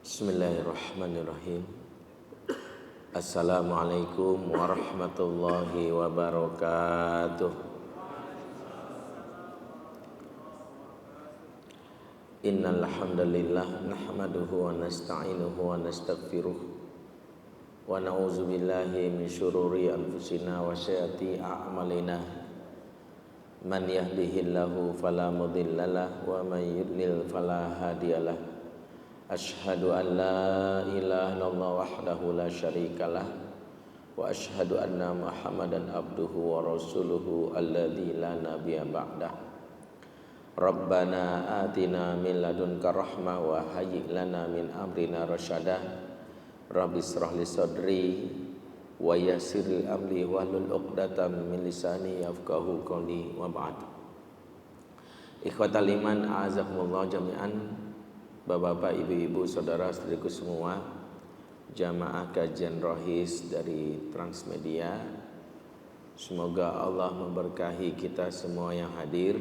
Bismillahirrahmanirrahim. Assalamualaikum warahmatullahi wabarakatuh. Innal hamdalillah nahmaduhu wa nasta'inuhu wa nastaghfiruh wa na'udzu billahi min syururi anfusina wa sayyiati a'malina. Man yahdihillahu fala mudhillalah wa man yudlil fala hadiyalah. Ashhadu an la ilaha illallah wahdahu la syarikalah wa ashhadu anna Muhammadan abduhu wa rasuluhu alladzi la nabiyya ba'dah. Rabbana atina min ladunka rahmah wa hayyi lana min amrina rasyada. Rabbi israh li sadri wa yassir li amri wahlul 'uqdatam min lisani yafqahu qawli wa ba'd. Ikhwatal iman a'azakumullah jami'an. Bapak-bapak, ibu-ibu, saudara-saudariku semua, jamaah kajian rohis dari Transmedia, semoga Allah memberkahi kita semua yang hadir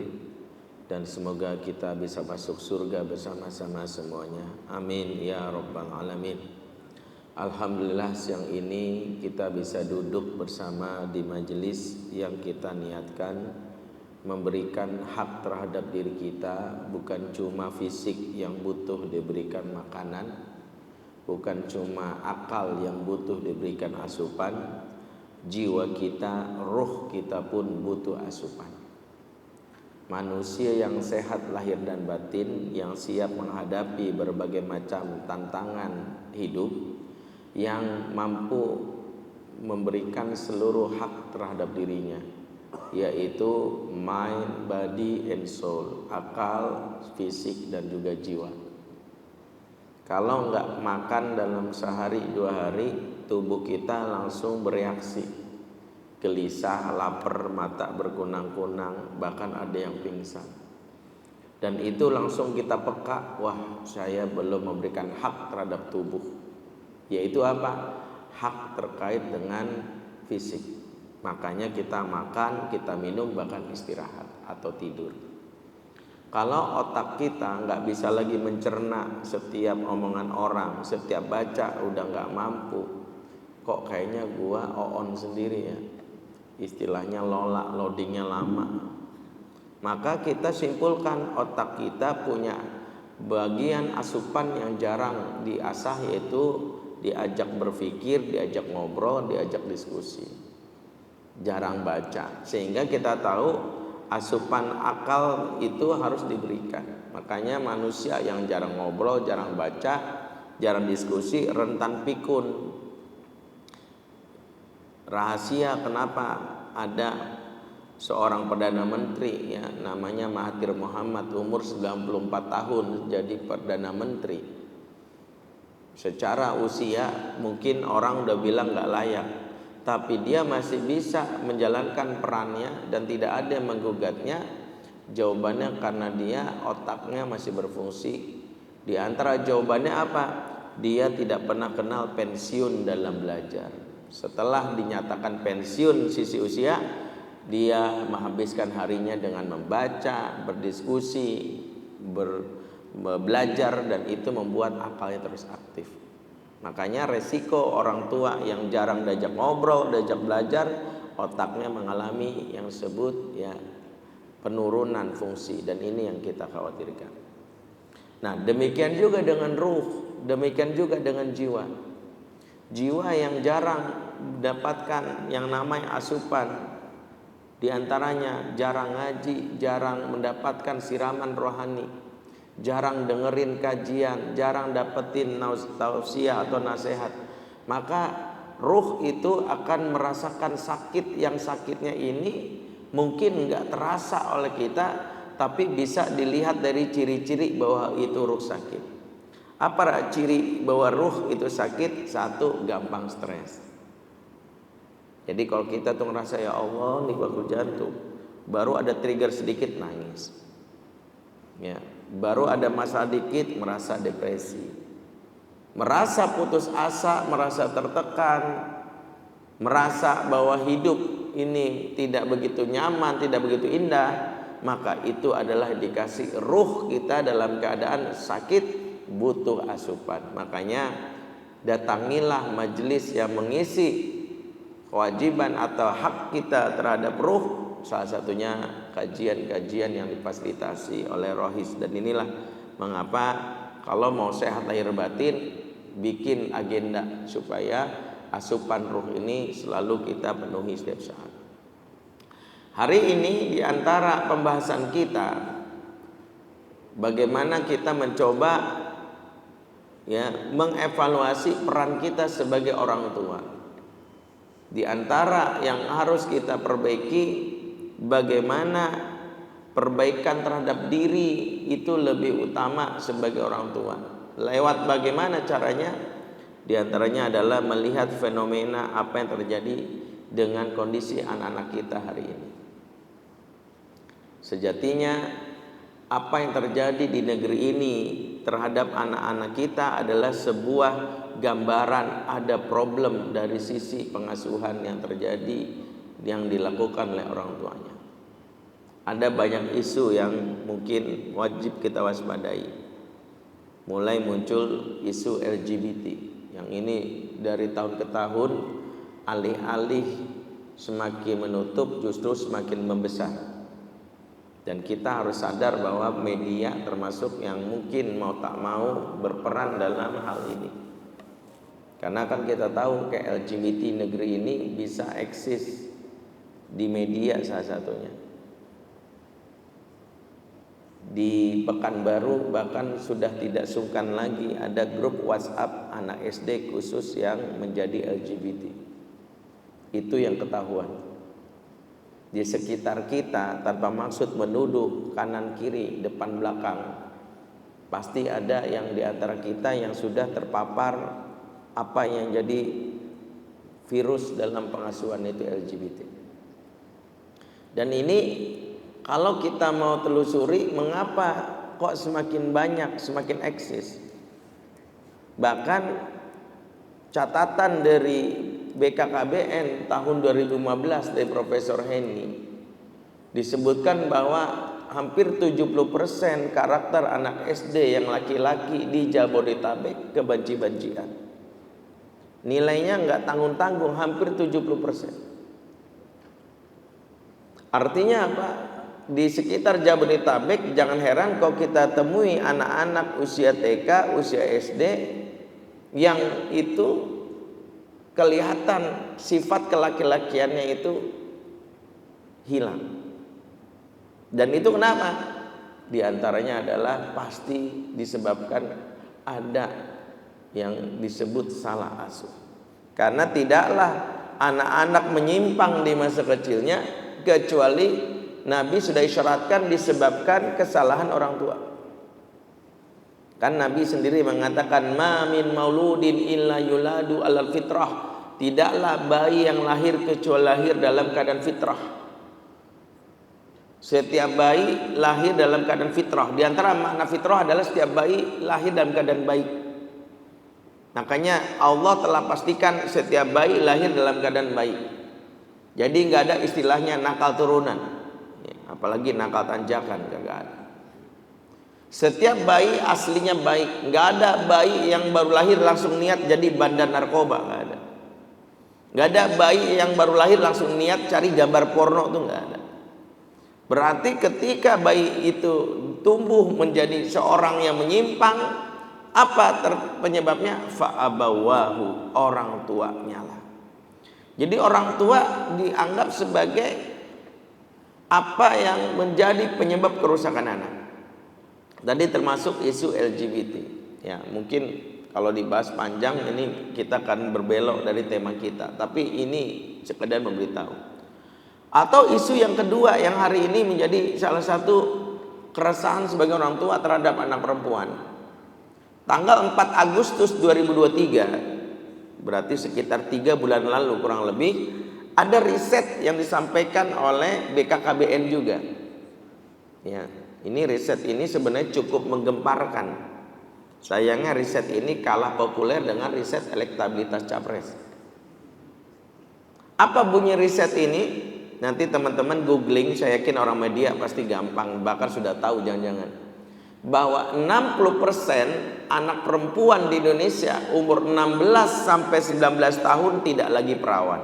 dan semoga kita bisa masuk surga bersama-sama semuanya. Amin ya rabbal alamin. Alhamdulillah siang ini kita bisa duduk bersama di majelis yang kita niatkan memberikan hak terhadap diri kita, bukan cuma fisik yang butuh diberikan makanan, bukan cuma akal yang butuh diberikan asupan, jiwa kita, ruh kita pun butuh asupan. Manusia yang sehat lahir dan batin, yang siap menghadapi berbagai macam tantangan hidup, yang mampu memberikan seluruh hak terhadap dirinya, yaitu mind, body, and soul, akal, fisik, dan juga jiwa. Kalau nggak makan dalam sehari dua hari, tubuh kita langsung bereaksi, gelisah, lapar, mata berkunang-kunang, bahkan ada yang pingsan. Dan itu langsung kita peka, wah saya belum memberikan hak terhadap tubuh. Yaitu apa? Hak terkait dengan fisik. Makanya kita makan, kita minum, bahkan istirahat atau tidur. Kalau otak kita nggak bisa lagi mencerna setiap omongan orang, setiap baca udah nggak mampu, kok kayaknya gua on sendiri ya, istilahnya loadingnya lama. Maka kita simpulkan otak kita punya bagian asupan yang jarang diasah, yaitu diajak berpikir, diajak ngobrol, diajak diskusi. Jarang baca, sehingga kita tahu asupan akal itu harus diberikan. Makanya manusia yang jarang ngobrol, jarang baca, jarang diskusi, rentan pikun. Rahasia kenapa ada seorang Perdana Menteri ya, namanya Mahathir Mohamad, umur 94 tahun jadi Perdana Menteri. Secara usia mungkin orang udah bilang gak layak, tapi dia masih bisa menjalankan perannya dan tidak ada yang menggugatnya. Jawabannya karena dia otaknya masih berfungsi. Di antara jawabannya apa? Dia tidak pernah kenal pensiun dalam belajar. Setelah dinyatakan pensiun sisi usia, dia menghabiskan harinya dengan membaca, berdiskusi, belajar, dan itu membuat akalnya terus aktif. Makanya resiko orang tua yang jarang diajak ngobrol, diajak belajar, otaknya mengalami yang disebut ya penurunan fungsi, dan ini yang kita khawatirkan. Nah, demikian juga dengan ruh, demikian juga dengan jiwa. Jiwa yang jarang mendapatkan yang namanya asupan, di antaranya jarang ngaji, jarang mendapatkan siraman rohani, jarang dengerin kajian, jarang dapetin tausiah atau nasihat, maka ruh itu akan merasakan sakit yang sakitnya ini mungkin nggak terasa oleh kita, tapi bisa dilihat dari ciri-ciri bahwa itu ruh sakit. Apa ciri bahwa ruh itu sakit? Satu, gampang stres. Jadi kalau kita tuh ngerasa ya Allah nih baku jantung, baru ada trigger sedikit nangis, ya, baru ada masalah dikit merasa depresi, merasa putus asa, merasa tertekan, merasa bahwa hidup ini tidak begitu nyaman, tidak begitu indah, maka itu adalah indikasi ruh kita dalam keadaan sakit butuh asupan. Makanya datangilah majelis yang mengisi kewajiban atau hak kita terhadap ruh, salah satunya kajian-kajian yang difasilitasi oleh Rohis. Dan inilah mengapa kalau mau sehat lahir batin, bikin agenda supaya asupan ruh ini selalu kita penuhi setiap saat. Hari ini diantara pembahasan kita, bagaimana kita mencoba mengevaluasi peran kita sebagai orang tua. Di antara yang harus kita perbaiki, bagaimana perbaikan terhadap diri itu lebih utama sebagai orang tua. Lewat bagaimana caranya? Di antaranya adalah melihat fenomena apa yang terjadi dengan kondisi anak-anak kita hari ini. Sejatinya apa yang terjadi di negeri ini terhadap anak-anak kita adalah sebuah gambaran ada problem dari sisi pengasuhan yang terjadi, yang dilakukan oleh orang tuanya. Ada banyak isu yang mungkin wajib kita waspadai. Mulai muncul isu LGBT yang ini dari tahun ke tahun alih-alih semakin menutup justru semakin membesar. Dan kita harus sadar bahwa media termasuk yang mungkin mau tak mau berperan dalam hal ini. Karena kan kita tahu ke LGBT negeri ini bisa eksis di media salah satunya. Di Pekanbaru bahkan sudah tidak sungkan lagi ada grup WhatsApp anak SD khusus yang menjadi LGBT. Itu yang ketahuan. Di sekitar kita tanpa maksud menuduh kanan kiri depan belakang, pasti ada yang di antara kita yang sudah terpapar apa yang jadi virus dalam pengasuhan itu LGBT. Dan ini kalau kita mau telusuri mengapa kok semakin banyak, semakin eksis. Bahkan catatan dari BKKBN tahun 2015 dari Profesor Henny disebutkan bahwa hampir 70% karakter anak SD yang laki-laki di Jabodetabek kebenci-bencian. Nilainya nggak tanggung-tanggung, hampir 70%. Artinya apa? Di sekitar Jabodetabek jangan heran kalau kita temui anak-anak usia TK, usia SD yang itu kelihatan sifat kelaki-lakiannya itu hilang. Dan itu kenapa? Di antaranya adalah pasti disebabkan ada yang disebut salah asuh. Karena tidaklah anak-anak menyimpang di masa kecilnya kecuali Nabi sudah isyaratkan disebabkan kesalahan orang tua. Kan Nabi sendiri mengatakan ma min mauludin illa yuladu alal fitrah. Tidaklah bayi yang lahir kecuali lahir dalam keadaan fitrah. Setiap bayi lahir dalam keadaan fitrah. Di antara makna fitrah adalah setiap bayi lahir dalam keadaan baik. Makanya Allah telah pastikan setiap bayi lahir dalam keadaan baik. Jadi nggak ada istilahnya nakal turunan, apalagi nakal tanjakan, nggak ada. Setiap bayi aslinya baik. Nggak ada bayi yang baru lahir langsung niat jadi bandar narkoba, nggak ada. Nggak ada bayi yang baru lahir langsung niat cari gambar porno, tuh nggak ada. Berarti ketika bayi itu tumbuh menjadi seorang yang menyimpang, apa penyebabnya? Fa'abawahu, orang tuanya lah. Jadi orang tua dianggap sebagai apa yang menjadi penyebab kerusakan anak. Tadi termasuk isu LGBT. Ya, mungkin kalau dibahas panjang ini kita akan berbelok dari tema kita. Tapi ini sekedar memberitahu. Atau isu yang kedua yang hari ini menjadi salah satu keresahan sebagai orang tua terhadap anak perempuan. Tanggal 4 Agustus 2023, berarti sekitar 3 bulan lalu kurang lebih, ada riset yang disampaikan oleh BKKBN juga. Ya, ini riset ini sebenarnya cukup menggemparkan. Sayangnya riset ini kalah populer dengan riset elektabilitas capres. Apa bunyi riset ini? Nanti teman-teman googling, saya yakin orang media pasti gampang, bahkan sudah tahu jangan-jangan. bahwa 60% anak perempuan di Indonesia umur 16 sampai 19 tahun tidak lagi perawan.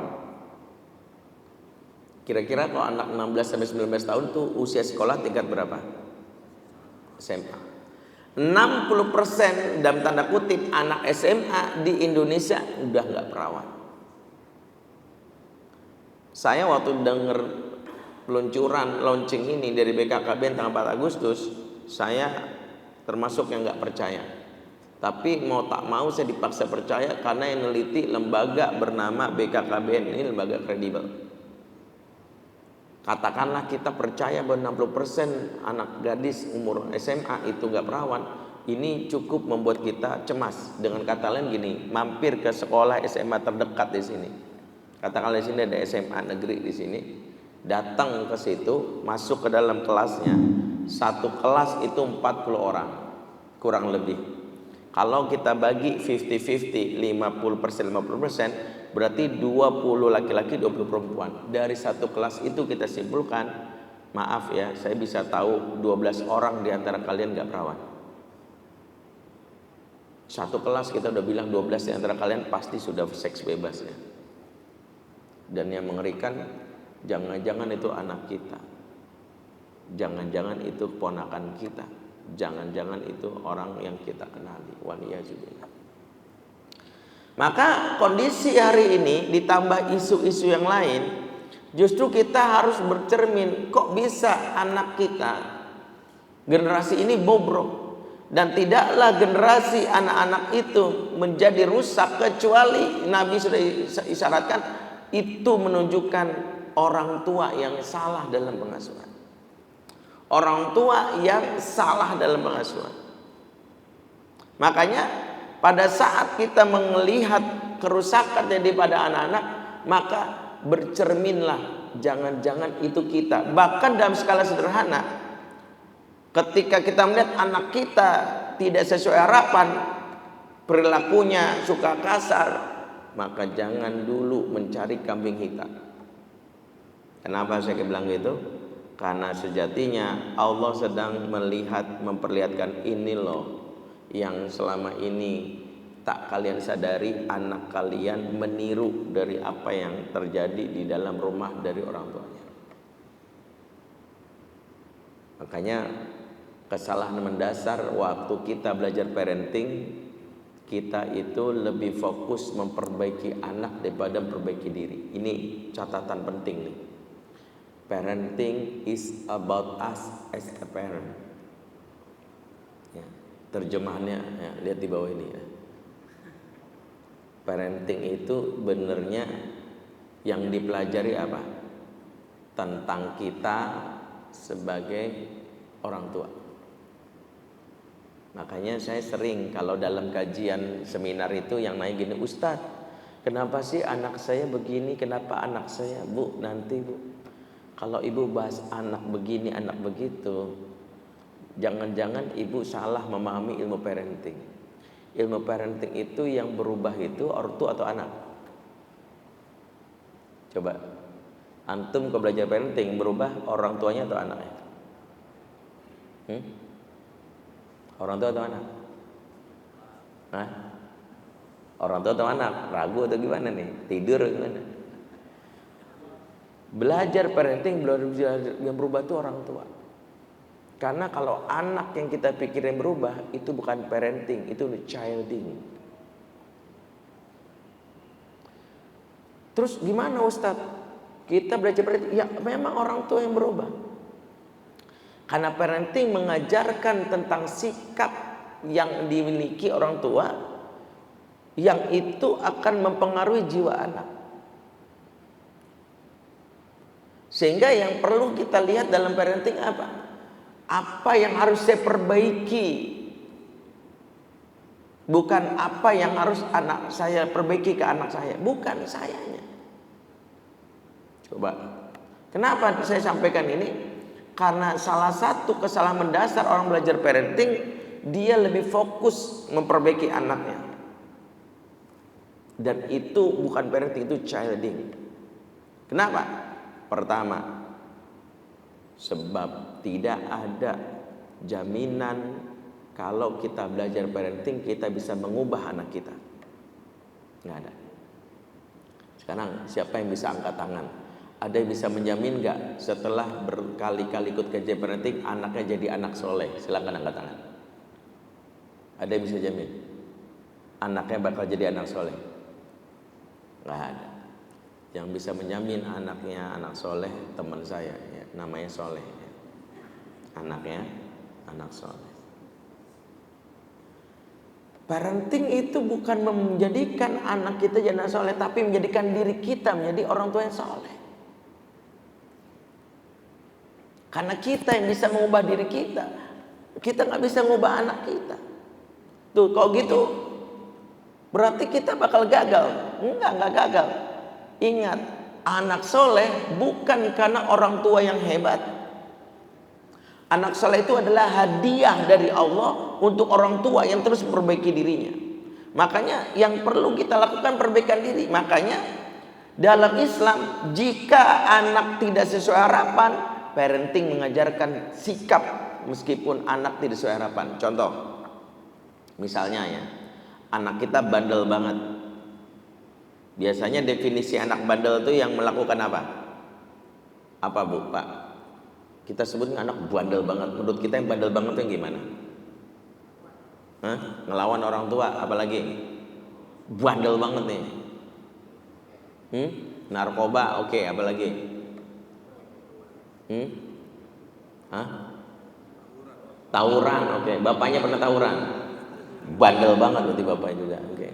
Kira-kira kalau anak 16 sampai 19 tahun tuh usia sekolah tingkat berapa? SMA. 60% dalam tanda kutip anak SMA di Indonesia udah nggak perawan. Saya waktu dengar peluncuran launching ini dari BKKBN tanggal 4 Agustus, saya termasuk yang nggak percaya. Tapi mau tak mau saya dipaksa percaya karena yang neliti lembaga bernama BKKBN ini lembaga kredibel. Katakanlah kita percaya bahwa 60% anak gadis umur SMA itu nggak perawan, ini cukup membuat kita cemas. Dengan kata lain gini, mampir ke sekolah SMA terdekat di sini. Katakanlah di sini ada SMA negeri di sini, datang ke situ, masuk ke dalam kelasnya, satu kelas itu 40 orang kurang lebih. Kalau kita bagi 50-50, 50% 50%, berarti 20 laki-laki 20 perempuan. Dari satu kelas itu kita simpulkan, maaf ya, saya bisa tahu 12 orang di antara kalian gak perawan. Satu kelas kita udah bilang 12 di antara kalian pasti sudah seks bebas ya. Dan yang mengerikan, jangan-jangan itu anak kita, jangan-jangan itu ponakan kita, jangan-jangan itu orang yang kita kenali. Waliyazubillah. Maka kondisi hari ini ditambah isu-isu yang lain, justru kita harus bercermin, kok bisa anak kita generasi ini bobrok. Dan tidaklah generasi anak-anak itu menjadi rusak kecuali Nabi sudah isyaratkan itu menunjukkan orang tua yang salah dalam pengasuhan. Orang tua yang salah dalam pengasuhan. Makanya pada saat kita melihat kerusakan jadi pada anak-anak, maka bercerminlah, jangan-jangan itu kita. Bahkan dalam skala sederhana, ketika kita melihat anak kita tidak sesuai harapan, perilakunya suka kasar, maka jangan dulu mencari kambing hitam. Kenapa saya bilang gitu? Karena sejatinya Allah sedang melihat, memperlihatkan ini loh yang selama ini tak kalian sadari, anak kalian meniru dari apa yang terjadi di dalam rumah dari orang tuanya. Makanya kesalahan mendasar waktu kita belajar parenting, kita itu lebih fokus memperbaiki anak daripada memperbaiki diri. Ini catatan penting nih. Parenting is about us as a parent. Ya, terjemahannya ya, lihat di bawah ini ya. Parenting itu benernya yang dipelajari apa? Tentang kita sebagai orang tua. Makanya saya sering kalau dalam kajian seminar itu yang naik gini, Ustadz, kenapa sih anak saya begini, kenapa anak saya? Bu, nanti bu, kalau ibu bahas anak begini, anak begitu, jangan-jangan ibu salah memahami ilmu parenting. Ilmu parenting itu yang berubah itu ortu atau anak? Coba, antum kalau belajar parenting berubah orang tuanya atau anaknya? Orang tua atau anak? Hah? Orang tua atau anak? Ragu atau gimana nih? Tidur atau gimana? Belajar parenting, yang berubah itu orang tua. Karena kalau anak yang kita pikirin berubah, itu bukan parenting, itu childing. Terus gimana Ustadz? Kita belajar parenting, ya memang orang tua yang berubah. Karena parenting mengajarkan tentang sikap yang dimiliki orang tua, yang itu akan mempengaruhi jiwa anak. Sehingga yang perlu kita lihat dalam parenting apa? Apa yang harus saya perbaiki, bukan apa yang harus anak saya perbaiki ke anak saya, bukan sayanya. Coba, kenapa saya sampaikan ini? Karena salah satu kesalahan mendasar orang belajar parenting, dia lebih fokus memperbaiki anaknya. Dan itu bukan parenting, itu childing. Kenapa? Pertama, sebab tidak ada jaminan kalau kita belajar parenting kita bisa mengubah anak kita. Nggak ada. Sekarang siapa yang bisa angkat tangan? Ada yang bisa menjamin nggak setelah berkali-kali ikut kajian parenting anaknya jadi anak soleh? Silakan angkat tangan. Ada yang bisa jamin anaknya bakal jadi anak soleh? Nggak ada. Yang bisa menjamin anaknya anak soleh teman saya, ya, namanya Soleh. Ya. Anaknya anak soleh. Parenting itu bukan menjadikan anak kita jadi anak soleh, tapi menjadikan diri kita menjadi orang tua yang soleh. Karena kita yang bisa mengubah diri kita, kita nggak bisa mengubah anak kita. Tuh, kalau gitu berarti kita bakal gagal. Enggak gagal. Ingat, anak soleh bukan karena orang tua yang hebat. Anak soleh itu adalah hadiah dari Allah untuk orang tua yang terus memperbaiki dirinya. Makanya yang perlu kita lakukan perbaikan diri. Makanya dalam Islam, jika anak tidak sesuai harapan, parenting mengajarkan sikap meskipun anak tidak sesuai harapan. Contoh, misalnya ya, anak kita bandel banget. Biasanya definisi anak bandel itu yang melakukan apa? Apa Bu, Pak? Kita sebut anak bandel banget. Menurut kita yang bandel banget itu yang gimana? Hah? Ngelawan orang tua, apalagi? Bandel banget nih. Narkoba, oke, apalagi? Hah? Tawuran, oke. Bapaknya pernah tawuran? Bandel banget berarti bapaknya juga, oke.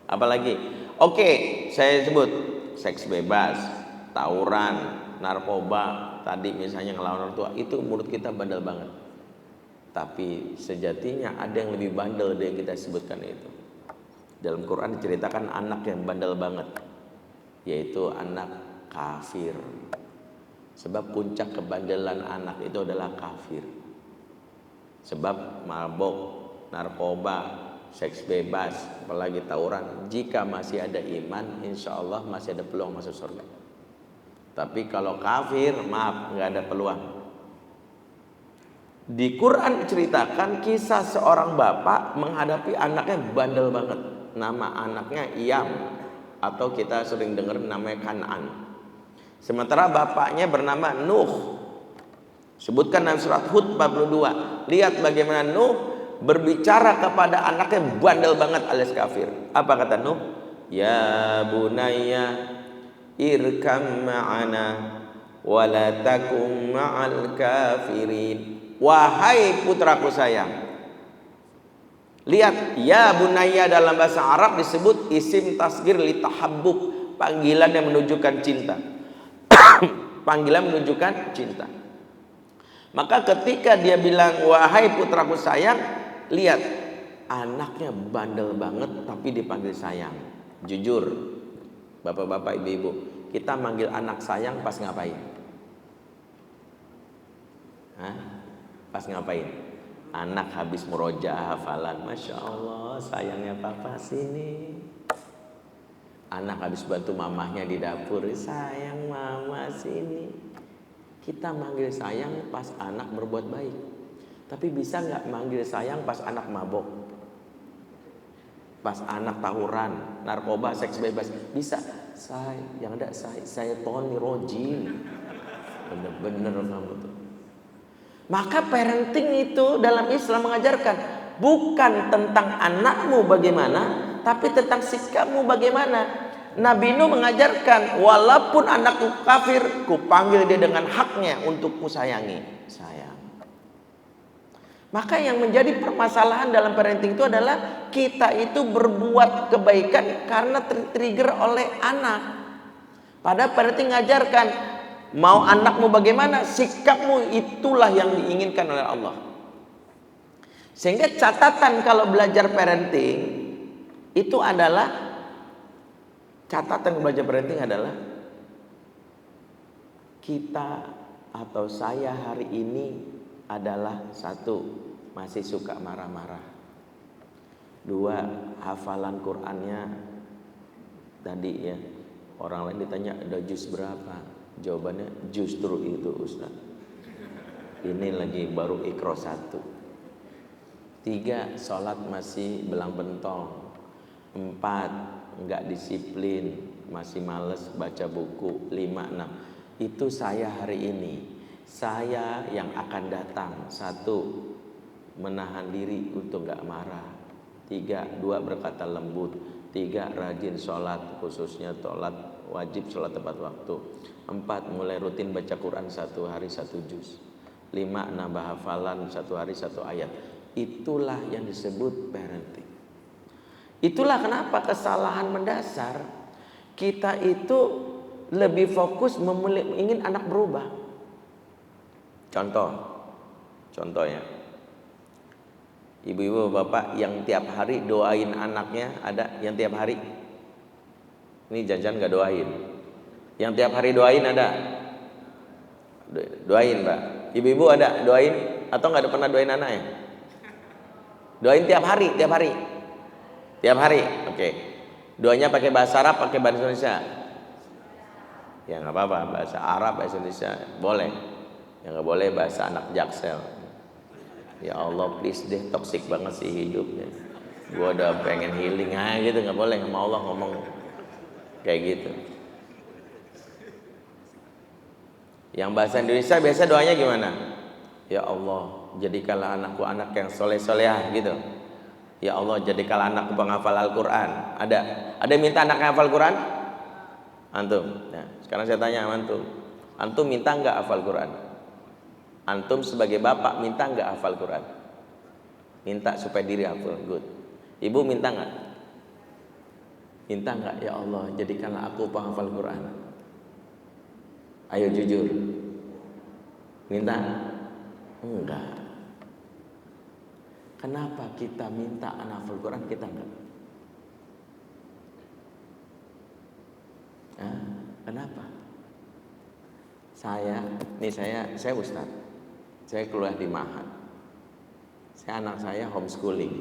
Apalagi? Oke, saya sebut seks bebas, tawuran, narkoba, tadi misalnya ngelawan orang tua, itu menurut kita bandel banget. Tapi sejatinya ada yang lebih bandel dari yang kita sebutkan itu. Dalam Quran diceritakan anak yang bandel banget, yaitu anak kafir. Sebab puncak kebandelan anak itu adalah kafir. Sebab mabok, narkoba, seks bebas, apalagi tawuran, jika masih ada iman, insya Allah masih ada peluang masuk surga. Tapi kalau kafir, maaf, nggak ada peluang. Di Quran diceritakan kisah seorang bapak menghadapi anaknya bandel banget. Nama anaknya Iyam, atau kita sering dengar namanya Kan'an. Sementara bapaknya bernama Nuh. Sebutkan dalam surat Hud 42. Lihat bagaimana Nuh berbicara kepada anaknya bandel banget alias kafir. Apa kata Nuh? Ya bunayya irkam ma'ana wa la takum ma'al kafirin. Wahai putraku sayang. Lihat, ya bunayya dalam bahasa Arab disebut isim tasghir li tahabbub, panggilan yang menunjukkan cinta. Panggilan menunjukkan cinta. Maka ketika dia bilang wahai putraku sayang, lihat anaknya bandel banget tapi dipanggil sayang. Jujur, bapak-bapak, ibu-ibu, kita manggil anak sayang pas ngapain? Hah? Pas ngapain? Anak habis murojaah hafalan, masya Allah sayangnya papa sini. Anak habis bantu mamahnya di dapur, sayang mama sini. Kita manggil sayang pas anak berbuat baik. Tapi bisa nggak manggil sayang pas anak mabok, pas anak tawuran, narkoba, seks bebas? Bisa. Yang ada saya Tony Rojin. Bener-bener kamu tuh. Maka parenting itu dalam Islam mengajarkan bukan tentang anakmu bagaimana, tapi tentang sikapmu bagaimana. Nabi Nuh mengajarkan walaupun anakku kafir, kupanggil dia dengan haknya untuk kusayangi. Sayang. Maka yang menjadi permasalahan dalam parenting itu adalah kita itu berbuat kebaikan karena trigger oleh anak. Padahal parenting mengajarkan mau anakmu bagaimana, sikapmu itulah yang diinginkan oleh Allah. Sehingga catatan kalau belajar parenting itu adalah kita atau saya hari ini adalah satu, masih suka marah-marah. Dua, hafalan Qur'annya tadi ya, orang lain ditanya ada juz berapa, jawabannya justru itu Ustaz. Ini lagi baru ikro 1. 3, sholat masih belang bentong. 4, enggak disiplin, masih males baca buku. 5, 6. Itu saya hari ini. Saya yang akan datang. 1, menahan diri untuk enggak marah. 3, 2, berkata lembut. 3, rajin sholat, khususnya sholat wajib, sholat tepat waktu. 4, mulai rutin baca Quran 1 hari 1 juz. 5, nambah hafalan 1 hari 1 ayat. Itulah yang disebut parenting. Itulah kenapa kesalahan mendasar kita itu lebih fokus ingin anak berubah. Contoh ya. Ibu-ibu bapak yang tiap hari doain anaknya, ada yang tiap hari? Ini jangan gak doain. Yang tiap hari doain ada? Doain Pak. Ibu-ibu ada doain? Atau gak ada pernah doain anaknya? Doain tiap hari. Tiap hari, oke. Doanya pakai bahasa Arab, pakai bahasa Indonesia? Ya nggak apa-apa, bahasa Arab, bahasa Indonesia boleh. Yang nggak boleh bahasa anak Jaksel. Ya Allah, please deh, toksik banget sih hidupnya. Gua udah pengen healing, gitu nggak boleh sama Allah ngomong kayak gitu. Yang bahasa Indonesia biasa doanya gimana? Ya Allah, jadikanlah anakku anak yang soleh-solehah gitu. Ya Allah, jadikanlah anakku penghafal Al-Quran. Ada yang minta anaknya hafal Quran? Antum. Nah, sekarang saya tanya antum. Antum minta nggak hafal Quran? Antum sebagai bapak minta nggak hafal Quran? Minta supaya diri hafal. Good. Ibu minta nggak? Minta nggak? Ya Allah, jadikanlah aku penghafal Quran. Ayo jujur. Minta? Enggak. Kenapa kita minta anak hafal Quran, kita enggak? Kenapa? Saya Ustaz. Saya kuliah di Mahat. Anak saya homeschooling.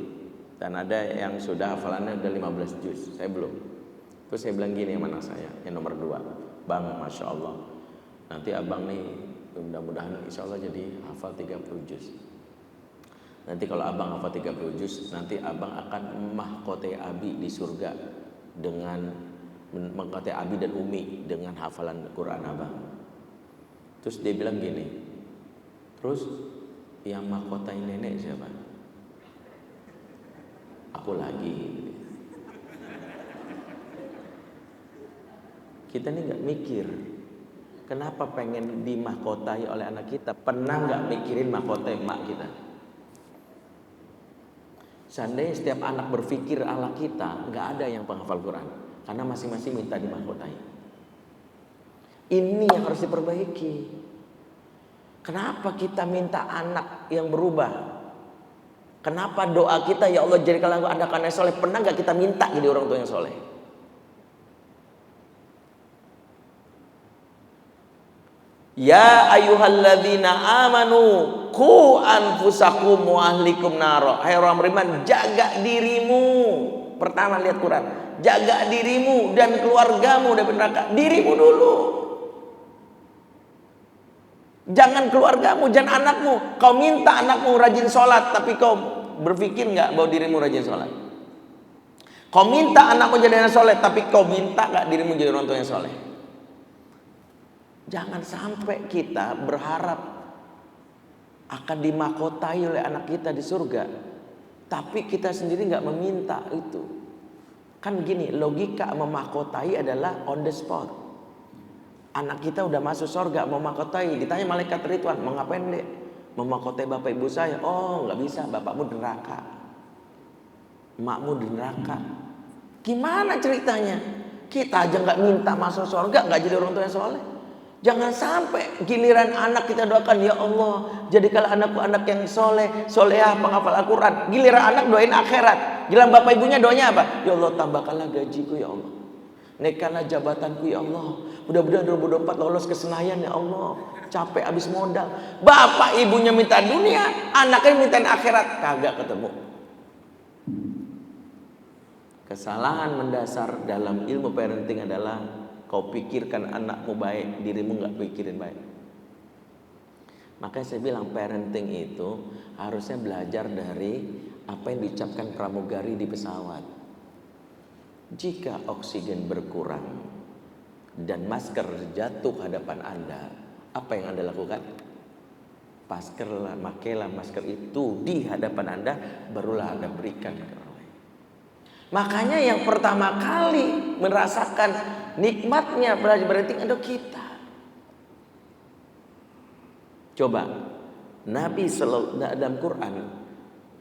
Dan ada yang sudah hafalannya udah 15 juz. Saya belum. Terus saya bilang gini sama anak saya, yang nomor 2. Bang, Masya Allah, nanti abang nih mudah-mudahan insya Allah jadi hafal 30 juz. Nanti kalau abang hafal 30 juz, nanti abang akan mahkotai abi di surga dengan mahkotai abi dan umi dengan hafalan Quran abang. Terus dia bilang gini, terus yang mahkotai nenek siapa? Aku lagi. Kita ini nggak mikir, kenapa pengen dimahkotai oleh anak kita? Pernah nggak mikirin mahkotai mak kita? Seandainya setiap anak berpikir ala kita, nggak ada yang penghafal Quran, karena masing-masing minta dimahkotai. Ini yang harus diperbaiki. Kenapa kita minta anak yang berubah? Kenapa doa kita, ya Allah jadikanlah aku anak yang soleh? Pernah nggak kita minta jadi orang tua yang soleh? Ya ayyuhalladzina amanu qu anfusakum wa ahlikum naro. Hai orang beriman, jaga dirimu. Pertama lihat Quran. Jaga dirimu dan keluargamu dari neraka. Dirimu dulu. Jangan keluargamu, jangan anakmu. Kau minta anakmu rajin sholat, tapi kau berpikir nggak bahwa dirimu rajin sholat? Kau minta anakmu jadi anak soleh, tapi kau minta nggak dirimu jadi orang tua yang soleh? Jangan sampai kita berharap akan dimahkotai oleh anak kita di surga, tapi kita sendiri nggak meminta itu. Kan gini, logika memahkotai adalah on the spot. Anak kita udah masuk surga, mau mahkotai, ditanya malaikat Ridwan, mau ngapain dek? Mau mahkotai bapak ibu saya? Oh nggak bisa, bapakmu di neraka, emakmu di neraka. Gimana ceritanya? Kita aja nggak minta masuk surga, nggak jadi orang tua yang soleh. Jangan sampai giliran anak kita doakan, ya Allah jadikanlah anakku anak yang soleh, solehah, penghafal Al-Quran. Giliran anak doain akhirat. Giliran bapak ibunya doanya apa? Ya Allah tambahkanlah gajiku ya Allah, naikkanlah jabatanku ya Allah, mudah-mudahan 2024 lolos ke Senayan ya Allah, capek habis modal. Bapak ibunya minta dunia, anaknya minta akhirat, kagak ketemu. Kesalahan mendasar dalam ilmu parenting adalah kau pikirkan anakmu baik, dirimu nggak pikirin baik. Makanya saya bilang parenting itu harusnya belajar dari apa yang diucapkan pramugari di pesawat. Jika oksigen berkurang dan masker jatuh hadapan Anda, apa yang Anda lakukan? Makailah masker itu di hadapan Anda, barulah Anda berikan ke orang lain. Makanya yang pertama kali merasakan nikmatnya belajar parenting adalah kita. Coba, Nabi dalam Quran,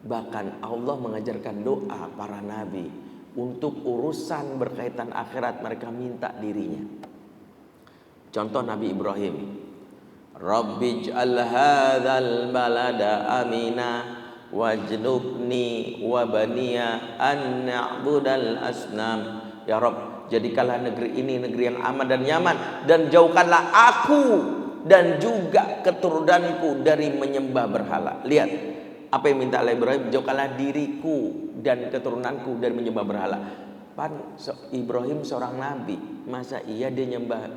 bahkan Allah mengajarkan doa para nabi untuk urusan berkaitan akhirat, mereka minta dirinya. Contoh Nabi Ibrahim, Rabbij'al hadzal balada amina wajnubni wa baniya an na'budal asnam. Ya Rabb, jadikanlah negeri ini negeri yang aman dan nyaman, dan jauhkanlah aku dan juga keturunanku dari menyembah berhala. Lihat apa yang minta oleh Ibrahim, jauhkanlah diriku dan keturunanku dari menyembah berhala. Ibrahim seorang nabi, masa iya dia nyembah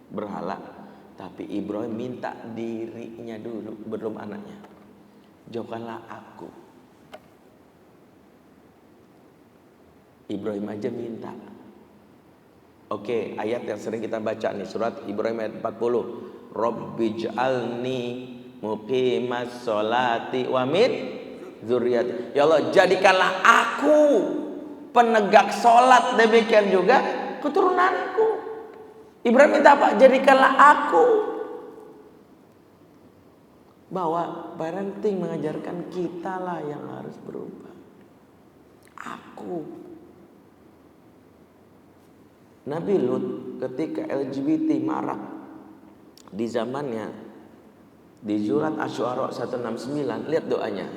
berhala? Tapi Ibrahim minta dirinya dulu, belum anaknya. Jauhkanlah aku. Ibrahim aja minta. Oke, ayat yang sering kita baca nih, surat Ibrahim ayat 40. Rabbij'alni muqimas sholati wa min dzurriyyati. Ya Allah, jadikanlah aku penegak sholat, demikian juga keturunanku. Ibrahim minta apa? Jadikanlah aku. Bahwa parenting mengajarkan kita lah yang harus berubah. Aku. Nabi Lut ketika LGBT marak di zamannya, di surat Asy-Syu'ara 169, lihat doanya.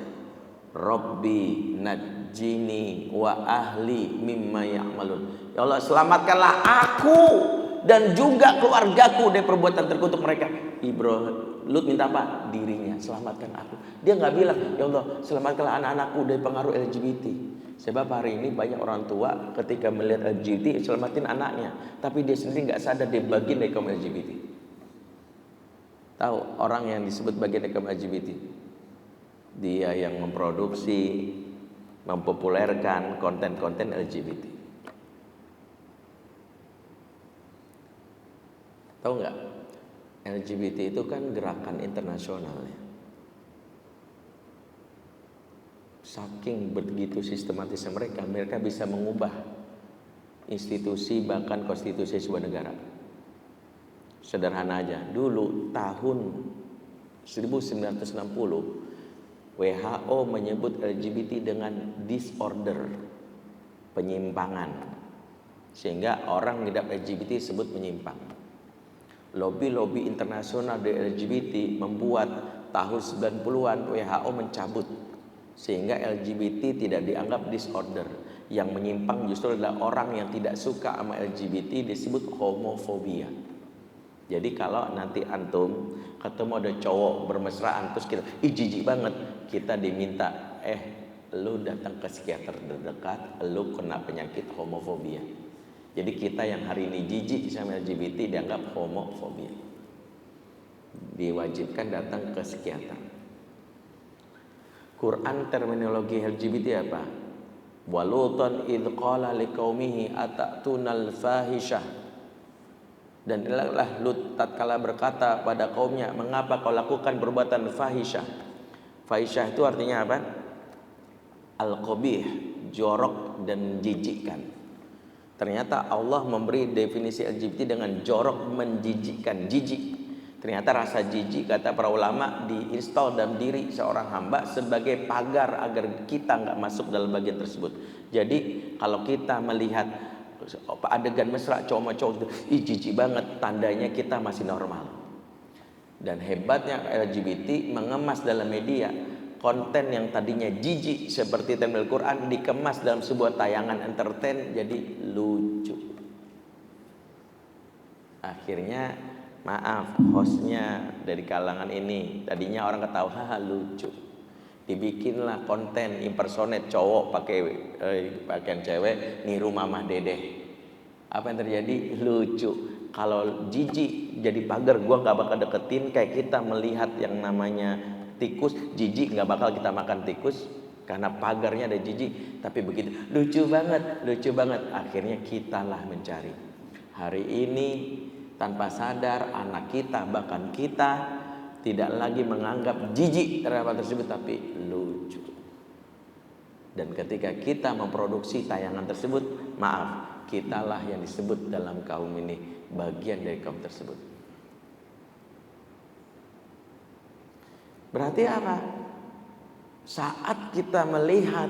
Rabbi najjini wa ahli mimma ya'malun. Ya Allah, selamatkanlah aku dan juga keluargaku dari perbuatan terkutuk mereka. Lut minta apa? Dirinya, selamatkan aku. Dia nggak bilang, ya Allah, selamatkanlah anak-anakku dari pengaruh LGBT. Sebab hari ini banyak orang tua ketika melihat LGBT, selamatin anaknya, tapi dia sendiri nggak sadar dia bagian dari kaum LGBT. Tahu orang yang disebut bagian dari kaum LGBT? Dia yang memproduksi, mempopulerkan konten-konten LGBT. Tahu nggak? LGBT itu kan gerakan internasional ya. Saking begitu sistematisnya mereka bisa mengubah institusi bahkan konstitusi sebuah negara. Sederhana aja, dulu tahun 1960 WHO menyebut LGBT dengan disorder, penyimpangan, sehingga orang mengidap LGBT disebut menyimpang. Lobby internasional dari LGBT membuat tahun 90-an WHO mencabut, sehingga LGBT tidak dianggap disorder. Yang menyimpang justru adalah orang yang tidak suka sama LGBT, disebut homofobia. Jadi kalau nanti antum ketemu ada cowok bermesraan terus kita jijik banget, kita diminta lu datang ke psikiater terdekat, lu kena penyakit homofobia. Jadi kita yang hari ini jijik sama LGBT dianggap homofobia, diwajibkan datang ke psikiater. Quran terminologi LGBT apa? Walutan idh qala liqaumihi atatuna al-fahishah. Dan inilah Lut tatkala berkata pada kaumnya, mengapa kau lakukan perbuatan fahisyah? Fahisyah itu artinya apa? Al-qabih, jorok dan jijikkan. Ternyata Allah memberi definisi LGBT dengan jorok, menjijikkan, jijik. Ternyata rasa jijik, kata para ulama, diinstal dalam diri seorang hamba sebagai pagar agar kita nggak masuk dalam bagian tersebut. Jadi kalau kita melihat adegan mesra cowok cowok itu jijik banget, tandanya kita masih normal. Dan hebatnya LGBT mengemas dalam media konten yang tadinya jijik seperti tema Al-Quran dikemas dalam sebuah tayangan entertain jadi lucu. Akhirnya maaf, hostnya dari kalangan ini tadinya orang ketawa, haha lucu. Dibikinlah konten impersonate cowok pakai pakaian cewek niru mamah dedeh. Apa yang terjadi? Lucu. Kalau jijik jadi pagar, gua nggak bakal deketin. Kayak kita melihat yang namanya tikus, jijik, nggak bakal kita makan tikus karena pagarnya ada jijik. Tapi begitu lucu banget, akhirnya kitalah mencari. Hari ini tanpa sadar anak kita, bahkan kita tidak lagi menganggap jijik terhadap hal tersebut, tapi lucu. Dan ketika kita memproduksi tayangan tersebut, maaf, kitalah yang disebut dalam kaum ini bagian dari kaum tersebut. Berarti apa? Saat kita melihat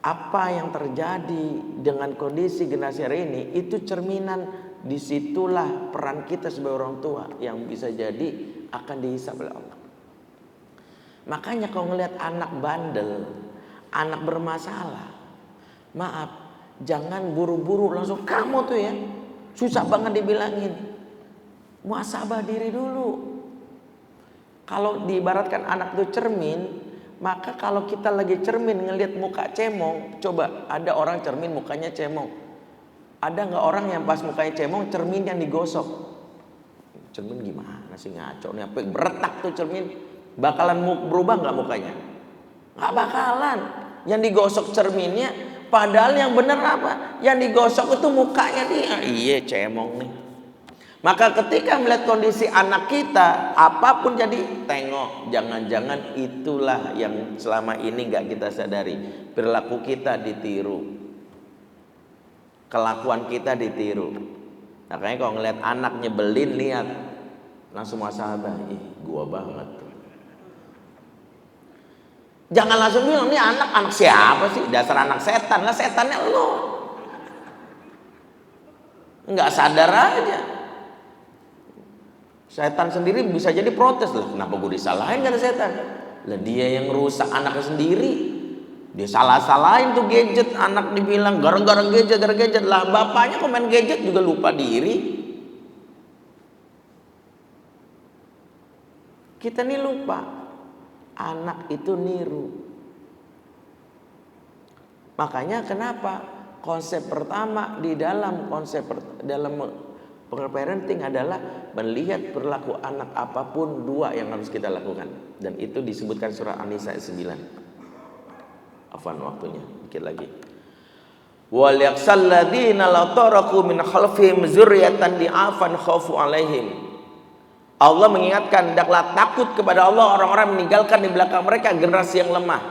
apa yang terjadi dengan kondisi generasi hari ini, itu cerminan, disitulah peran kita sebagai orang tua yang bisa jadi akan dihisab oleh Allah. Makanya kalau ngelihat anak bandel, anak bermasalah, maaf, jangan buru-buru langsung kamu tuh ya, susah banget dibilangin. Muhasabah diri dulu. Kalau diibaratkan anak itu cermin, maka kalau kita lagi cermin ngelihat muka cemong, coba ada orang cermin mukanya cemong. Ada nggak orang yang pas mukanya cemong cermin yang digosok? Cermin gimana sih, ngaco nih, apa beretak tuh cermin, bakalan berubah nggak mukanya? Nggak bakalan. Yang digosok cerminnya, padahal yang bener apa? Yang digosok itu mukanya dia. Iya cemong nih. Maka ketika melihat kondisi anak kita, apapun jadi tengok, jangan-jangan itulah yang selama ini nggak kita sadari. Perilaku kita ditiru, kelakuan kita ditiru. Makanya kalau ngelihat anak nyebelin, lihat langsung muhasabah, ih gua banget tuh. Jangan langsung bilang ini anak siapa sih, dasar anak setan. Lah setannya lo, nggak sadar aja. Setan sendiri bisa jadi protes lah, kenapa gue disalahin kata setan? Lah dia yang rusak anaknya sendiri. Dia salah-salahin tuh gadget, anak dibilang gara-gara gadget. Lah bapaknya kok main gadget juga lupa diri. Kita nih lupa, anak itu niru. Makanya kenapa konsep pertama di dalam parenting adalah melihat perilaku anak apapun, dua yang harus kita lakukan. Dan itu disebutkan surah An-Nisa 9. Afwan waktunya, dikit lagi. Wal yaksal ladzina law taraku min khalfihim dzurriyyatan di'afan khaufu alaihim. Allah mengingatkan, hendaklah takut kepada Allah orang-orang meninggalkan di belakang mereka generasi yang lemah.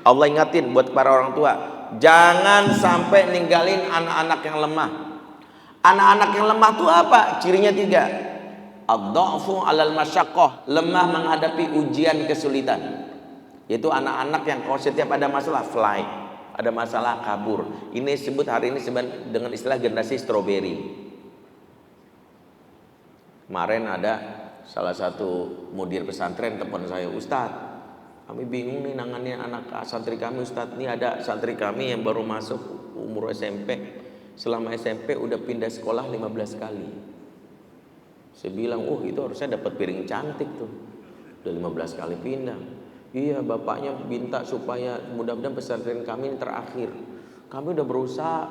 Allah ingatin buat para orang tua, jangan sampai ninggalin anak-anak yang lemah. Anak-anak yang lemah itu apa? Cirinya 3. Ad-dha'fu 'alal masyaqqah, lemah menghadapi ujian kesulitan. Yaitu anak-anak yang kalau setiap ada masalah fly, ada masalah kabur. Ini disebut hari ini dengan istilah generasi strawberry. Kemarin ada salah satu mudir pesantren telepon saya, Ustadz, kami bingung nih nangannya anak santri kami Ustadz. Ini ada santri kami yang baru masuk umur SMP. Selama SMP udah pindah sekolah 15 kali. Saya bilang, itu harusnya dapat piring cantik tuh. Udah 15 kali pindah. Iya, bapaknya minta supaya mudah-mudahan pesantren kami ini terakhir. Kami udah berusaha,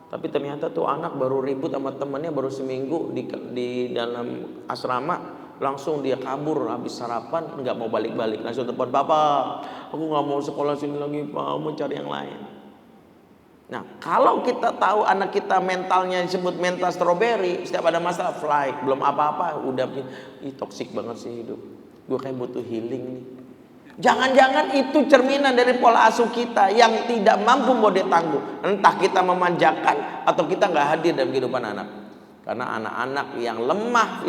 tapi ternyata tuh anak baru ribut sama temannya baru seminggu di dalam asrama, langsung dia kabur habis sarapan, nggak mau balik-balik, langsung telepon, "Bapak, aku nggak mau sekolah sini lagi, Pak, mau cari yang lain." Nah, kalau kita tahu anak kita mentalnya disebut mental strawberry, setiap ada masalah fly, belum apa-apa udah toksik banget sih hidup. Gue kayak butuh healing nih. Jangan-jangan itu cerminan dari pola asuh kita yang tidak mampu mode tangguh. Entah kita memanjakan atau kita nggak hadir dalam kehidupan anak. Karena anak-anak yang lemah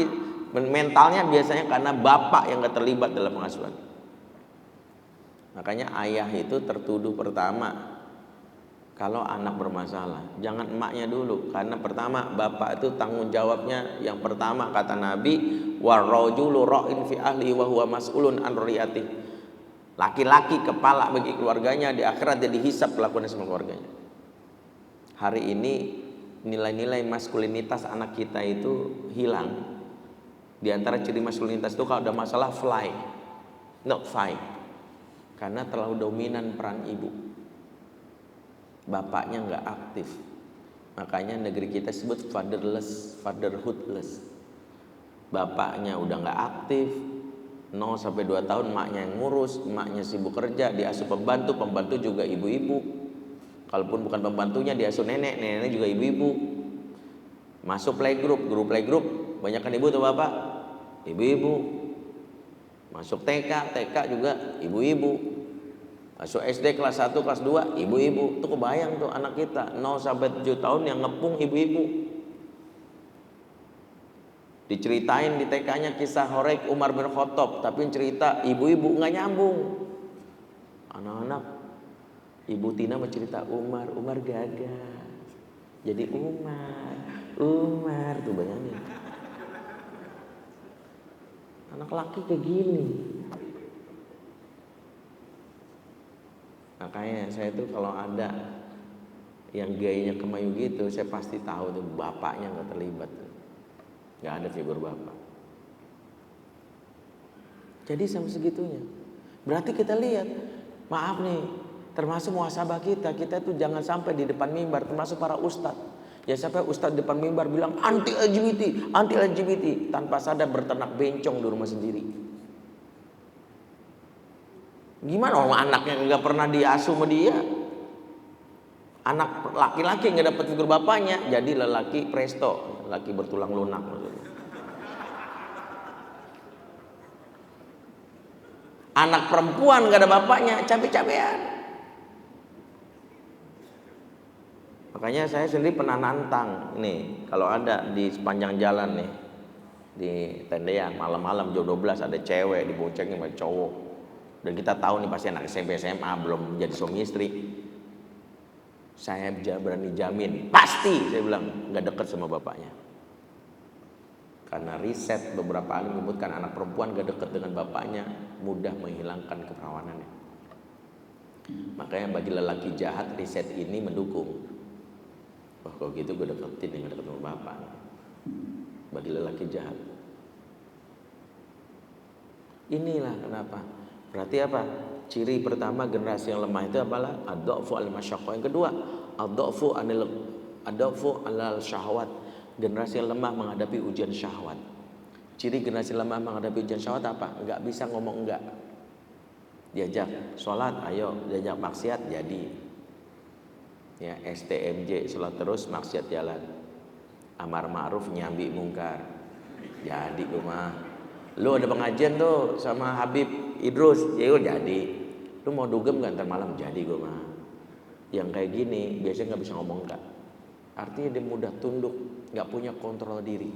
mentalnya biasanya karena bapak yang nggak terlibat dalam pengasuhan. Makanya ayah itu tertuduh pertama kalau anak bermasalah. Jangan emaknya dulu, karena pertama bapak itu tanggung jawabnya yang pertama kata Nabi, warrajulu ra'in fi ahli wa huwa mas'ulun an riyati. Laki-laki kepala bagi keluarganya, di akhirat dia dihisab kelakuannya sama keluarganya. Hari ini nilai-nilai maskulinitas anak kita itu hilang. Di antara ciri maskulinitas itu kalau ada masalah fly, not fight. Karena terlalu dominan peran ibu. Bapaknya nggak aktif. Makanya negeri kita sebut fatherhoodless. Bapaknya udah nggak aktif, 0 sampai 2 tahun emaknya yang ngurus, emaknya sibuk kerja, diasuh pembantu, pembantu juga ibu-ibu. Kalaupun bukan pembantunya diasuh nenek, neneknya juga ibu-ibu. Masuk playgroup, guru playgroup, banyak kan ibu atau bapak? Ibu-ibu. Masuk TK, TK juga ibu-ibu. Masuk SD kelas 1, kelas 2, ibu-ibu. Tuh kebayang tuh anak kita 0 sampai 7 tahun yang ngepung ibu-ibu. Diceritain di TK-nya kisah Horek Umar bin Khattab, tapi cerita ibu-ibu nggak nyambung. Anak-anak, Ibu Tina mencerita Umar gagah. Jadi Umar tuh bayangin. Anak laki kayak gini. Makanya saya tuh kalau ada yang gayanya kemayu gitu, saya pasti tahu tuh bapaknya nggak terlibat, nggak ada figur bapak. Jadi sampai segitunya. Berarti kita lihat, maaf nih, termasuk muhasabah kita tuh jangan sampai di depan mimbar, termasuk para ustadz. Ya sampai ustadz di depan mimbar bilang anti LGBT, tanpa sadar berternak bencong di rumah sendiri. Gimana orang anaknya nggak pernah diasuh sama dia? Anak laki-laki nggak dapat figur bapaknya, jadi lelaki presto, lelaki bertulang lunak maksudnya. Anak perempuan nggak ada bapaknya, cabe-cabean. Makanya saya sendiri pernah nantang nih, kalau ada di sepanjang jalan nih, di tendean malam-malam jam 12 ada cewek diboncengin sama cowok. Dan kita tahu nih pasti anak SMP SMA belum jadi suami istri. Saya berani jamin, pasti saya bilang nggak dekat sama bapaknya. Karena riset beberapa kali menyebutkan anak perempuan nggak dekat dengan bapaknya mudah menghilangkan keperawanannya. Makanya bagi lelaki jahat riset ini mendukung. Wah kalau gitu gue deketin nggak dekat sama bapak. Bagi lelaki jahat. Inilah kenapa. Berarti apa? Ciri pertama generasi yang lemah itu adalah ad-dha'fu al-masyaqqah. Yang kedua, ad-dha'fu alal syahwat. Generasi yang lemah menghadapi ujian syahwat. Ciri generasi lemah menghadapi ujian syahwat apa? Enggak bisa ngomong enggak. Diajak sholat, ayo. Diajak maksiat, jadi. Ya, STMJ, sholat terus, maksiat jalan. Amar ma'ruf, nyambi mungkar. Jadi gue mah. Lu ada pengajian tuh sama Habib Idrus, ya jadi. Lu mau dugem gak ntar malam? Jadi gue mah. Yang kayak gini biasanya nggak bisa ngomong enggak. Artinya dia mudah tunduk, nggak punya kontrol diri.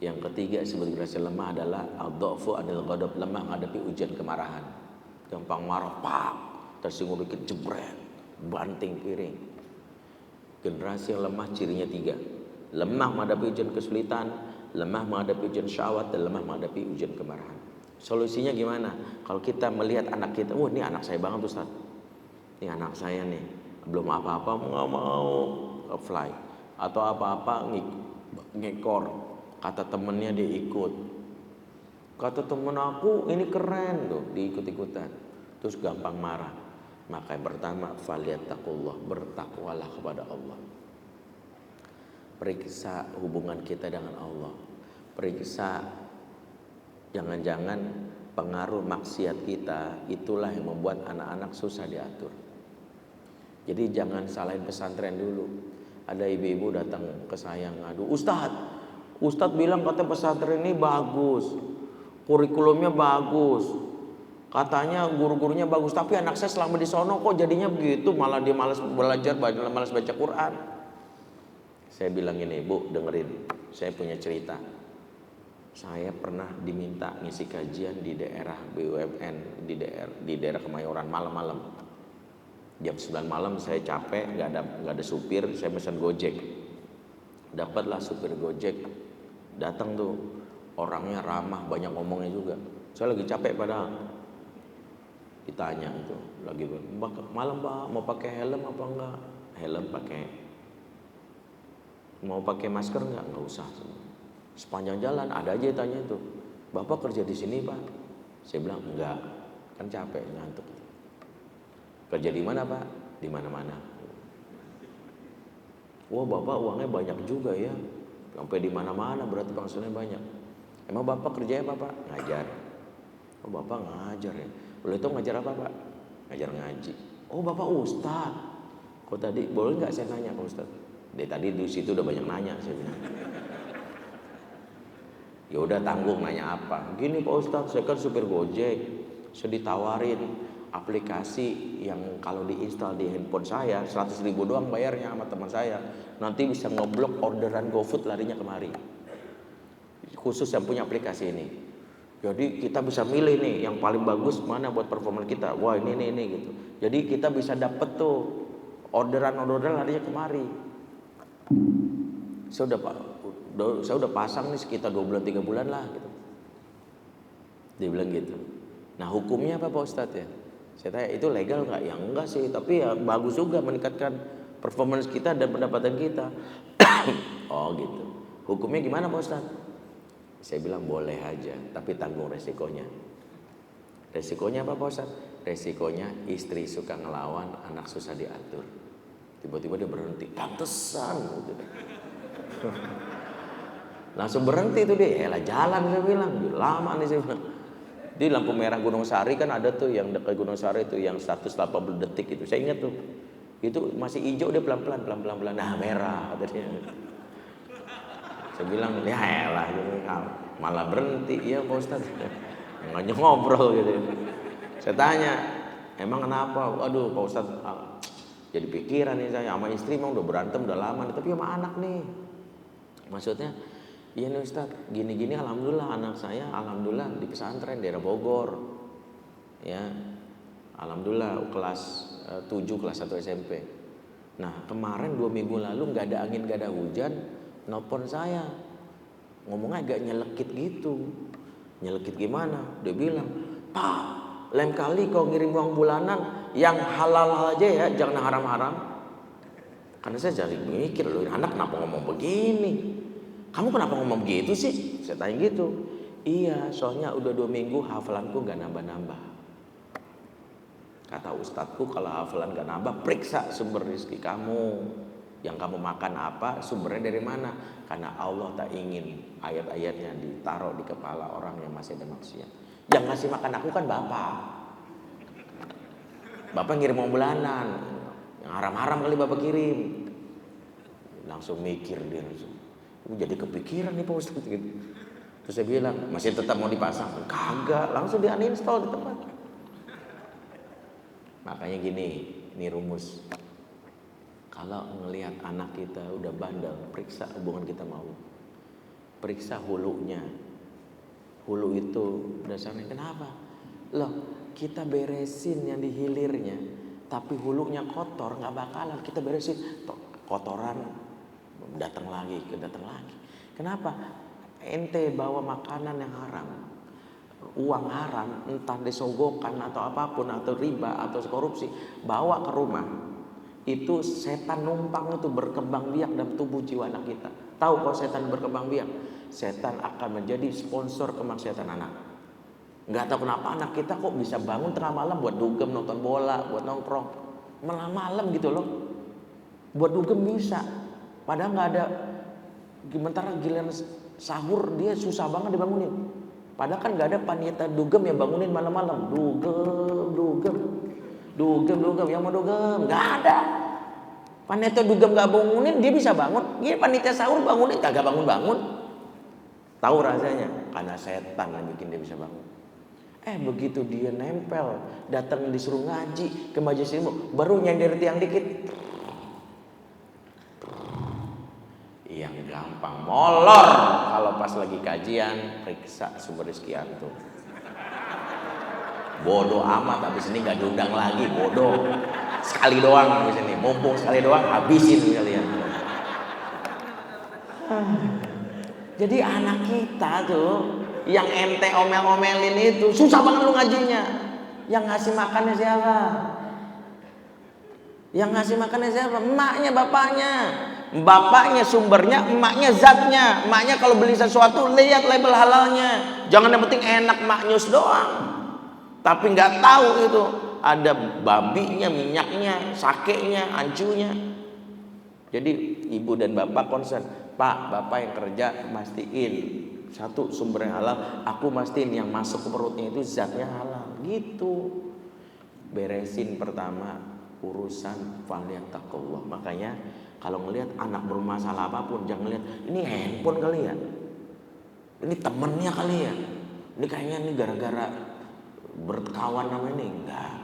Yang ketiga sebagai generasi lemah adalah ad-dha'fu anil ghadab, lemah menghadapi ujian kemarahan. Gampang marah, pak, tersinggung dikit jebret, banting piring. Generasi yang lemah cirinya 3. Lemah menghadapi ujian kesulitan, lemah menghadapi ujian syahwat, dan lemah menghadapi ujian kemarahan. Solusinya gimana? Kalau kita melihat anak kita, wah ini anak saya banget Ustaz. Ini anak saya nih, belum apa-apa nggak mau fly atau apa-apa ngekor. Kata temennya dia ikut. Kata temen aku ini keren tuh, diikut-ikutan. Terus gampang marah. Maka yang pertama, falyattaqullah, bertakwalah kepada Allah. Periksa hubungan kita dengan Allah. Periksa jangan-jangan pengaruh maksiat kita itulah yang membuat anak-anak susah diatur. Jadi jangan salahin pesantren dulu. Ada ibu-ibu datang ke saya ngadu, Ustadz bilang katanya pesantren ini bagus, kurikulumnya bagus, katanya guru-gurunya bagus, tapi anak saya selama di sono kok jadinya begitu, malah dia malas belajar, malas baca Quran. Saya bilang gini, Bu, dengerin, saya punya cerita. Saya pernah diminta ngisi kajian di daerah BUMN, di daerah Kemayoran malam-malam. Jam 9 malam saya capek, nggak ada supir, saya pesan Gojek. Dapatlah supir Gojek, datang tuh, orangnya ramah, banyak ngomongnya juga. Saya lagi capek padahal. Ditanya tuh, lagi malam Pak, mau pakai helm apa enggak? Helm pakai. Mau pakai masker enggak? Enggak usah. Sepanjang jalan ada aja tanya tuh, Bapak kerja di sini Pak? Saya bilang enggak, kan capek ngantuk. Kerja di mana Pak? Di mana-mana. Wah bapak uangnya banyak juga ya, sampai di mana-mana berarti penghasilannya banyak. Emang bapak kerjanya apa pak? Ngajar. Oh bapak ngajar ya. Boleh itu ngajar apa pak? Ngajar ngaji. Oh bapak ustad. Kok tadi boleh nggak saya nanya pak ustad? Dari tadi di situ udah banyak nanya saya bilang. Ya udah tanggung nanya apa? Gini pak ustad, saya kan supir Gojek. Saya ditawarin aplikasi yang kalau diinstal di handphone saya 100.000 doang bayarnya sama teman saya, nanti bisa ngeblok orderan GoFood larinya kemari, khusus yang punya aplikasi ini. Jadi kita bisa milih nih yang paling bagus mana buat performa kita. Wah ini gitu. Jadi kita bisa dapet tuh orderan larinya kemari. Saya udah pasang nih sekitar 2 bulan 3 bulan lah gitu. Dia bilang gitu. Nah hukumnya apa Pak Ustadz ya? Saya tanya itu legal nggak? Ya enggak sih, tapi ya bagus juga meningkatkan performance kita dan pendapatan kita. Oh gitu. Hukumnya gimana Pak Ustadz? Saya bilang boleh aja, tapi tanggung resikonya. Resikonya apa Pak Ustadz? Resikonya istri suka ngelawan, anak susah diatur. Tiba-tiba dia berhenti, pantesan gitu. Langsung berhenti tuh dia, lah jalan saya bilang, lama nih saya bilang. Di lampu merah Gunung Sari kan ada tuh yang dekat Gunung Sari itu yang 180 detik itu. Saya ingat tuh. Itu masih hijau dia pelan-pelan. Nah, merah katanya. Saya bilang, "Ya elah, malah berhenti." "Iya, Pak Ustaz." Nggak ngobrol gitu. Saya tanya, "Emang kenapa?" "Waduh, Pak Ustaz, jadi pikiran nih saya sama istri emang udah berantem udah lama nih, tapi sama anak nih." Maksudnya, "Iya nih Ustaz, gini-gini alhamdulillah anak saya alhamdulillah di pesantren daerah Bogor. Ya. Alhamdulillah kelas 7 kelas 1 SMP. Nah, kemarin 2 minggu lalu enggak ada angin, enggak ada hujan, nelpon saya. Ngomongnya agak nyelekit gitu. Nyelekit gimana? Dia bilang, "Pak, lain kali kau ngirim uang bulanan yang halal aja ya, jangan haram-haram." Karena saya jadi mikir, loh anak kenapa ngomong begini? "Kamu kenapa ngomong begitu sih?" Saya tanya gitu. "Iya, soalnya udah 2 minggu hafalanku gak nambah-nambah." Kata ustadku, kalau hafalan gak nambah, periksa sumber rezeki kamu. Yang kamu makan apa, sumbernya dari mana? Karena Allah tak ingin ayat-ayatnya ditaruh di kepala orang yang masih ada maksiat. Yang ngasih makan aku kan bapak. Bapak ngirim uang bulanan, yang haram-haram kali bapak kirim. Langsung mikir dia langsung. Jadi kepikiran nih Pak Ustadz gitu. Terus saya bilang, "Masih tetap mau dipasang?" "Kagak, langsung di uninstall di tempat." Makanya gini, ini rumus. Kalau ngelihat anak kita udah bandel, periksa hubungan kita mau. Periksa hulunya. Hulu itu dasarnya kenapa? Loh, kita beresin yang di hilirnya, tapi hulunya kotor, nggak bakalan kita beresin. Kotoran datang lagi. Kenapa? Ente bawa makanan yang haram, uang haram, entah disogokan atau apapun, atau riba atau korupsi, bawa ke rumah, itu setan numpang itu berkembang biak dalam tubuh jiwa anak kita. Tahu kalau setan berkembang biak? Setan akan menjadi sponsor kemaksiatan anak. Nggak tahu kenapa anak kita kok bisa bangun tengah malam buat dugem, nonton bola, buat nongkrong malam gitu loh. Buat dugem bisa. Padahal nggak ada, sementara giliran sahur dia susah banget dibangunin. Padahal kan nggak ada panitia dugem yang bangunin malam-malam. Dugem, yang mau dugem nggak ada. Panitia dugem nggak bangunin, dia bisa bangun. Dia panitia sahur bangunin, kagak bangun. Tahu rasanya? Karena setan yang bikin dia bisa bangun. Begitu dia nempel, datang disuruh ngaji ke majelis ilmu, baru nyender tiang dikit. Yang gampang molor kalau pas lagi kajian, periksa sumber rezeki antum. Bodoh amat, habis ini nggak diundang lagi, bodoh. Sekali doang habis ini, mumpung sekali doang, habisin kalian. Jadi anak kita tuh yang ente omel-omelin itu susah banget lu ngajinya. Yang ngasih makannya siapa? Yang ngasih makannya siapa? Emaknya, bapaknya. Bapaknya sumbernya, emaknya zatnya. Emaknya kalau beli sesuatu lihat label halalnya. Jangan yang penting enak maknyus doang. Tapi nggak tahu itu ada babinya, minyaknya, sakenya, ancunya. Jadi ibu dan bapak concern, Pak, bapak yang kerja mastiin satu sumber yang halal, aku mastiin yang masuk ke perutnya itu zatnya halal. Gitu. Beresin pertama urusan falyattaqullah. Makanya kalau ngelihat anak bermasalah apapun, jangan lihat ini handphone kali ya, ini temennya kali ya, ini kayaknya ini gara-gara berkawan sama ini. Enggak.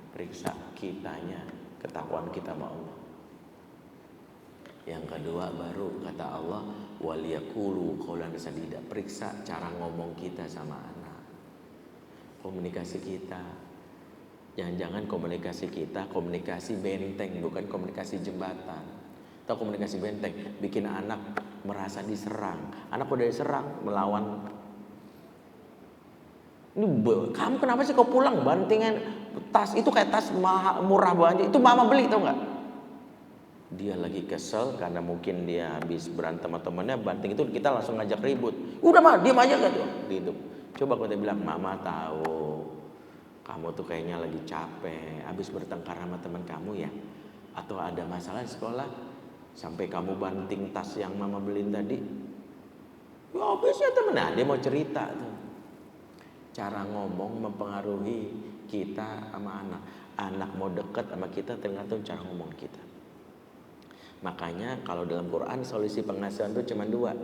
Periksa kitanya, ketakwaan kita sama Allah. Yang kedua baru kata Allah waliyaqulu qaulan sadida. Periksa cara ngomong kita sama anak, komunikasi kita. Jangan-jangan komunikasi kita komunikasi benteng, bukan komunikasi jembatan. Atau komunikasi benteng bikin anak merasa diserang. Anak udah diserang melawan. Ini kamu kenapa sih kau pulang bantingan tas itu kayak tas murah banget, itu mama beli tau nggak? Dia lagi kesel karena mungkin dia habis berantem sama temannya, banting itu kita langsung ngajak ribut. Udah mah diam aja gitu. Gitu. Coba kalau dia bilang, mama tahu kamu tuh kayaknya lagi capek, habis bertengkar sama teman kamu ya, atau ada masalah di sekolah sampai kamu banting tas yang mama beliin tadi. Ya habisnya temen, nah dia mau cerita tuh. Cara ngomong mempengaruhi kita sama anak. Anak mau deket sama kita tergantung cara ngomong kita. Makanya kalau dalam Quran solusi pengasuhan itu cuma dua.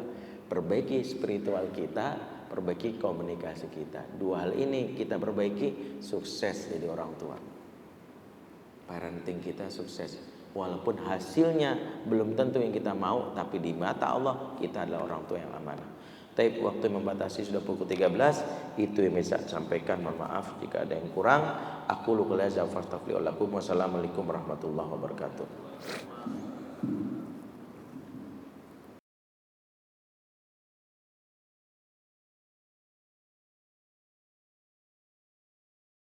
Perbaiki spiritual kita, perbaiki komunikasi kita. Dua hal ini kita perbaiki, sukses jadi orang tua. Parenting kita sukses. Walaupun hasilnya belum tentu yang kita mau, tapi di mata Allah kita adalah orang tua yang amanah. Tapi waktu membatasi sudah pukul 13. Itu yang bisa saya sampaikan. Mohon maaf jika ada yang kurang. Aku luka laza fastaghfirullahaladzim. Wassalamualaikum warahmatullahi wabarakatuh.